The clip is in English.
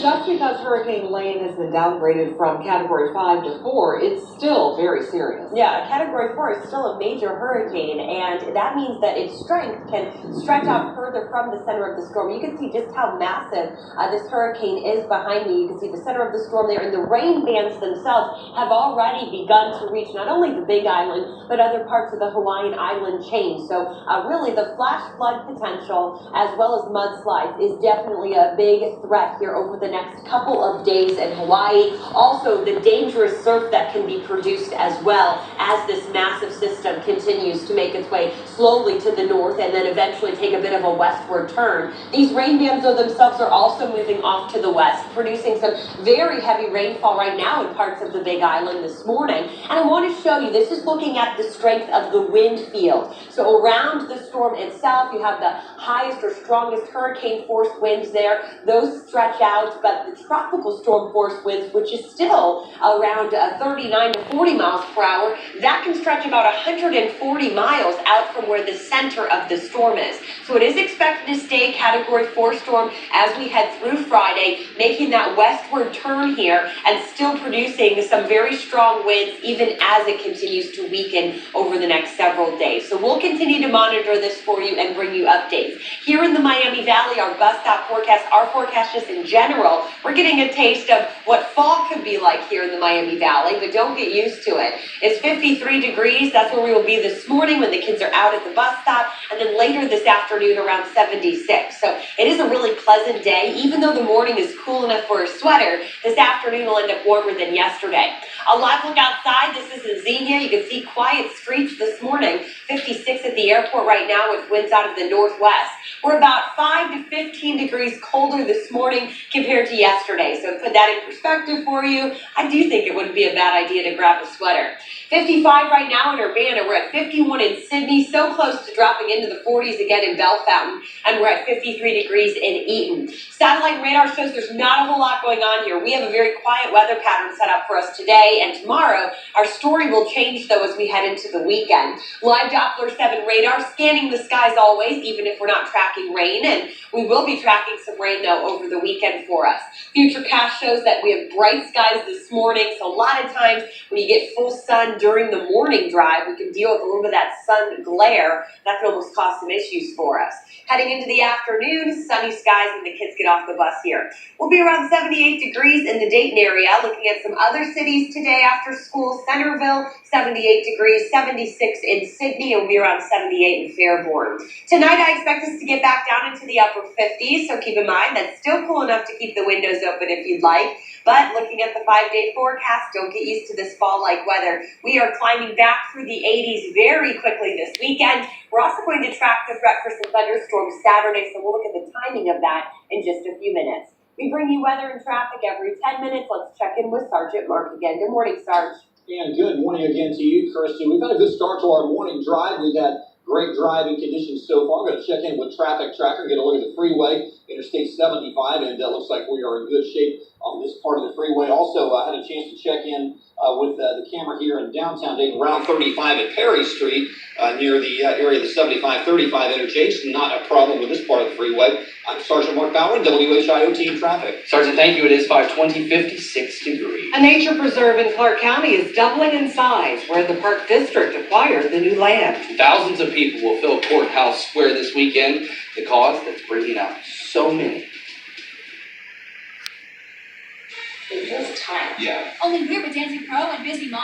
just because Hurricane Lane has been downgraded from Category 5 to 4, it's still very serious. Yeah, Category 4 is still a major hurricane, and that means that its strength can stretch out further from the center of the storm. You can see just how massive this hurricane is behind me. You can see the center of the storm there, and the rain bands themselves have already begun to reach not only the Big Island, but other parts of the Hawaiian island chain. So really the flash flood potential as well as mudslides is definitely a big threat here over the next couple of days in Hawaii. Also, the dangerous surf that can be produced as well as this massive system continues to make its way slowly to the north and then eventually take a bit of a westward turn. These rain bands, though, themselves are also moving off to the west, producing some very heavy rainfall right now in parts of the Big Island this morning. And I want to show you, this is looking at the strength of the wind field. So around the storm itself, you have the highest or strongest hurricane force winds there. Those stretch out, but the tropical storm force winds, which is still around 39 to 40 miles per hour, that can stretch about 140 miles out from where the center of the storm is. So it is expected to stay Category 4 storm as we head through Friday, making that westward turn here and still producing some very strong winds even as it continues to weaken over the next several days. So we'll continue to monitor this for you and bring you updates. Here in the Miami Valley, our bus stop forecast, our forecast just in general, we're getting a taste of what fall could be like here in the Miami Valley, but don't get used to it. It's 53 degrees. That's where we will be this morning when the kids are out at the bus stop, and then later this afternoon around 76. So it is a really pleasant day. Even though the morning is cool enough for a sweater, this afternoon will end up warmer than yesterday. A live look outside. This is in Xenia. You can see quiet streets this morning. 56 at the airport right now with winds out of the northwest. We're about 5 to 15 degrees colder this morning compared to yesterday. So to put that in perspective for you, I do think it wouldn't be a bad idea to grab a sweater. 55 right now in Urbana. We're at 51 in Sydney, so close to dropping into the 40s again in Bellefontaine, and we're at 53 degrees in Eaton. Satellite radar shows there's not a whole lot going on here. We have a very quiet weather pattern set up for us today and tomorrow. Our story will change, though, as we head into the weekend. Live Doppler 7 radar scanning the skies always, even if we're not tracking rain, and we will be tracking some rain, though, over the weekend for us. Futurecast shows that we have bright skies this morning, so a lot of times when you get full sun during the morning drive, we can deal with a little bit of that sun glare. That can almost cause some issues for us. Heading into the afternoon, sunny skies when the kids get off the bus here. We'll be around 78 degrees in the Dayton area. Looking at some other cities today after school, Centerville, 78 degrees, 76 in Sydney, and we'll be around 78 in Fairborn. Tonight, I expect us to get back down into the upper 50s, so keep in mind that's still cool enough to keep the windows open if you'd like. But looking at the 5-day forecast, don't get used to this fall-like weather. We are climbing back through the 80s very quickly this weekend. We're also going to track the threat for some thunderstorms Saturday, so we'll look at the timing of that in just a few minutes. We bring you weather and traffic every 10 minutes. Let's check in with Sergeant Mark again. Good morning, Sarge. And good morning again to you, Kirstie. We've had a good start to our morning drive. We've had great driving conditions so far. I'm going to check in with Traffic Tracker, get a look at the freeway, Interstate 75, and it looks like we are in good shape on this part of the freeway. Also, I had a chance to check in with the camera here in downtown Dayton, around 35 at Perry Street, near the area of the 75-35 interchange. Not a problem with this part of the freeway. I'm Sergeant Mark Bauer, WHIO Team Traffic. Sergeant, thank you. It is 5:20, 56 degrees. A nature preserve in Clark County is doubling in size, where the Park District acquired the new land. Thousands of people will fill Courthouse Square this weekend. The cause that's bringing out so many. It was time. Yeah. Only we're with Dancing Pro and Busy Mom.